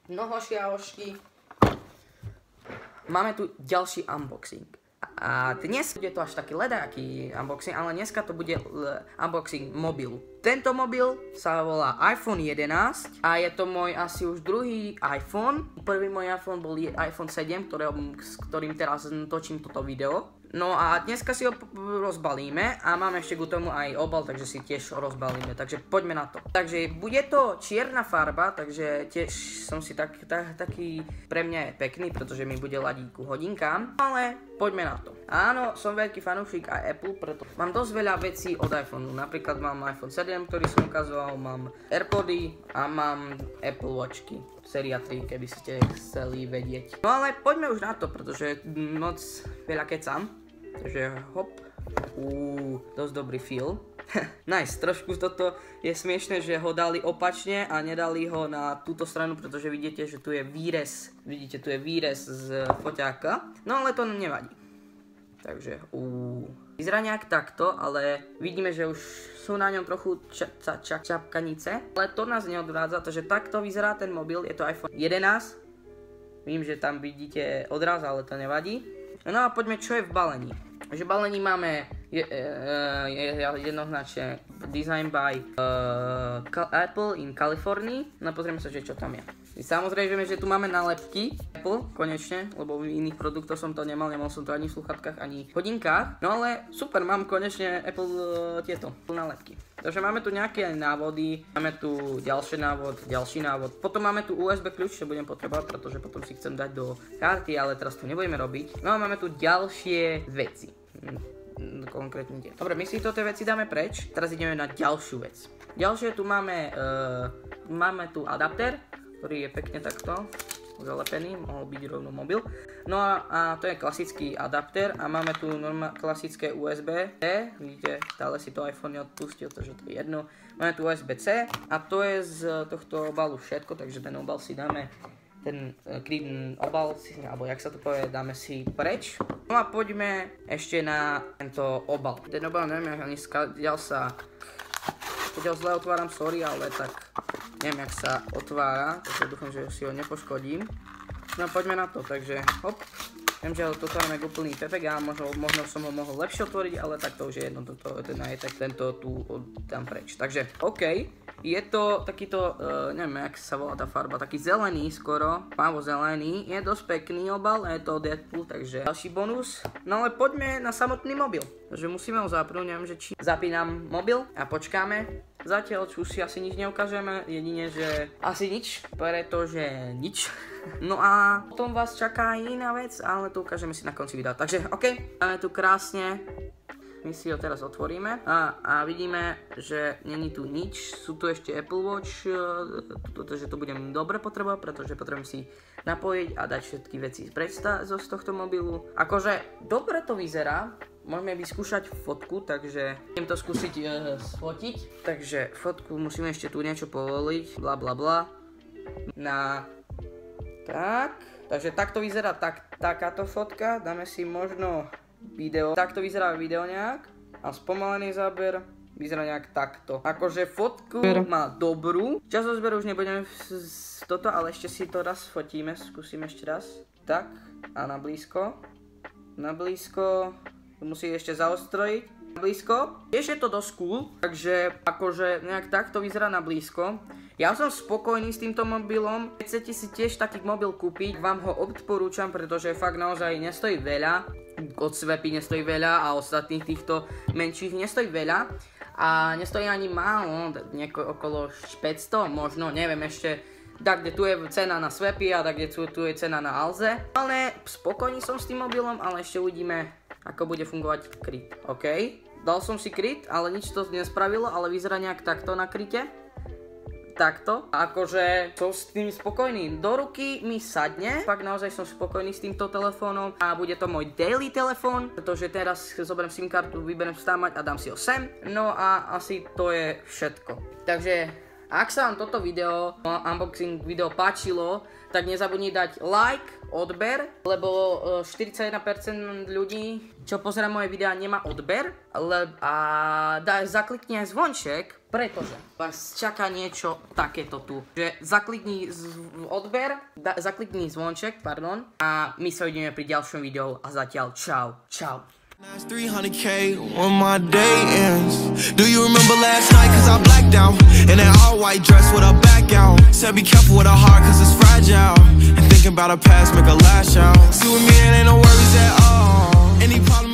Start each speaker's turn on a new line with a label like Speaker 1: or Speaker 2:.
Speaker 1: No hoši a hošky, máme tu ďalší unboxing. A dnes bude to až taký ledajaký unboxing, ale dneska to bude unboxing mobilu. Tento mobil sa volá iPhone 11 a je to môj asi už druhý iPhone. Prvý môj iPhone bol iPhone 7, s ktorým teraz točím toto video. No a dneska si ho rozbalíme a máme ešte k tomu aj obal, takže si tiež rozbalíme, takže poďme na to. Takže bude to čierna farba, takže tiež som si taký pre mňa je pekný, pretože mi bude ladiť ku hodinkám, ale poďme na to. Áno, som veľký fanúšik aj Apple, preto mám dosť veľa vecí od iPhoneu, napríklad mám iPhone 7, ktorý som ukazoval, mám AirPody a mám Apple Watchky. Séria 3, keby ste chceli vedieť. No ale poďme už na to, pretože moc veľa kecam. Takže hop. Dosť dobrý feel. Nice, trošku toto je smiešné, že ho dali opačne a nedali ho na túto stranu, pretože vidíte, že tu je výrez. Vidíte, tu je výrez z foťáka. No ale to nevadí. Takže vyzerá nejak takto, ale vidíme, že už sú na ňom trochu čapkanice. Ale to nás neodrádza, takže takto vyzerá ten mobil, je to iPhone 11. Vím, že tam vidíte odraz, ale to nevadí. No a poďme, čo je v balení. V balení máme jednoznačne Design by Apple in California. No pozrieme sa, že čo tam je. Samozrejme, že tu máme nálepky Apple, konečne, lebo v iných produktoch som to nemal som to ani v sluchatkách, ani v hodinkách. No ale super, mám konečne Apple tieto nálepky. Takže máme tu nejaké návody, máme tu ďalší návod, potom máme tu USB kľúč, čo budem potrebovať, pretože potom si chcem dať do karty, ale teraz to nebudeme robiť. No a máme tu ďalšie veci. Konkrétne tie. Dobre, my si to tie veci dáme preč, teraz ideme na ďalšiu vec. Ďalšie tu máme tu adapter, ktorý je pekne takto zalepený, mohol byť rovno mobil. No a to je klasický adapter a máme tu klasické USB-C, vidíte, stále si to iPhone neodpustil, takže to je jedno. Máme tu USB-C a to je z tohto obalu všetko, takže ten obal si dáme, ten obal, alebo jak sa to povie, dáme si preč. No a poďme ešte na tento obal. Ten obal, neviem, ani skadiaľ sa, keď ho zle otváram, sorry, ale tak neviem, jak sa otvára, takže dúfam, že si ho nepoškodím. No poďme na to, takže hop. Viem, že to máme úplný pepek a možno som ho mohol lepšie otvoriť, ale tak to už je jedno, tento tu dám preč. Takže OK, je to takýto, neviem, jak sa volá tá farba, taký zelený skoro, mávo zelený, je dosť pekný obal, je to od Apple, takže ďalší bonus. No ale poďme na samotný mobil, takže musíme ho zapnúť, neviem, že či zapínam mobil a počkáme. Zatiaľ už si asi nič neukážeme, jedine, že asi nič, pretože nič. No a potom vás čaká iná vec, ale to ukážeme si na konci videa. Takže OK, máme tu krásne, my si ho teraz otvoríme a vidíme, že není tu nič, sú tu ešte Apple Watch, že to budem dobre potrebovať, pretože potrebujem si napojiť a dať všetky veci z tohto mobilu. Akože dobre to vyzerá. Môžeme vyskúšať fotku, takže idem to skúsiť sfotiť. Takže fotku musíme ešte tu niečo povoliť, bla bla bla. Takže takto vyzerá takáto fotka, dáme si možno video. Takto vyzerá video nejak a spomalený záber vyzerá nejak takto. Akože fotku má dobrú. Časozber už nebudeme toto, ale ešte si to raz fotíme, skúsime ešte raz. Tak a na blízko. Musí ešte zaostrojiť blízko. Tiež je to dosť cool, takže akože nejak takto vyzerá na blízko. Ja som spokojný s týmto mobilom. Keď chcete si tiež taký mobil kúpiť, vám ho odporúčam, pretože fakt naozaj nestojí veľa. Od Swepy nestojí veľa a ostatných týchto menších nestojí veľa. A nestojí ani málo, okolo 500 možno, neviem ešte. Tak, kde tu je cena na Swepy a tak, kde tu je cena na Alze. Ale spokojný som s tým mobilom, ale ešte uvidíme, ako bude fungovať kryt. OK, dal som si kryt, ale nič to nespravilo, ale vyzerá nejak takto na kryte. Takto. Akože som s tým spokojný. Do ruky mi sadne. Fakt naozaj som spokojný s týmto telefónom a bude to môj daily telefón, pretože teraz zoberiem SIM kartu, vyberiem vstámať a dám si ho sem. No a asi to je všetko. Takže ak sa vám toto video, unboxing video páčilo, tak nezabudni dať like, odber, lebo 41% ľudí, čo pozerá moje videá, nemá odber. A zaklikni aj zvonček, Pretože vás čaká niečo takéto tu. Že zaklikni odber, zaklikni zvonček, pardon, a my sa vidíme pri ďalšom videu a zatiaľ čau. Čau.
Speaker 2: 300K when my day ends. Do you remember last night? Cause I blacked out in that all white dress with a back out. Said be careful with a heart cause it's fragile. And thinking about a past make a lash out. See with me it ain't no worries at all. Any problem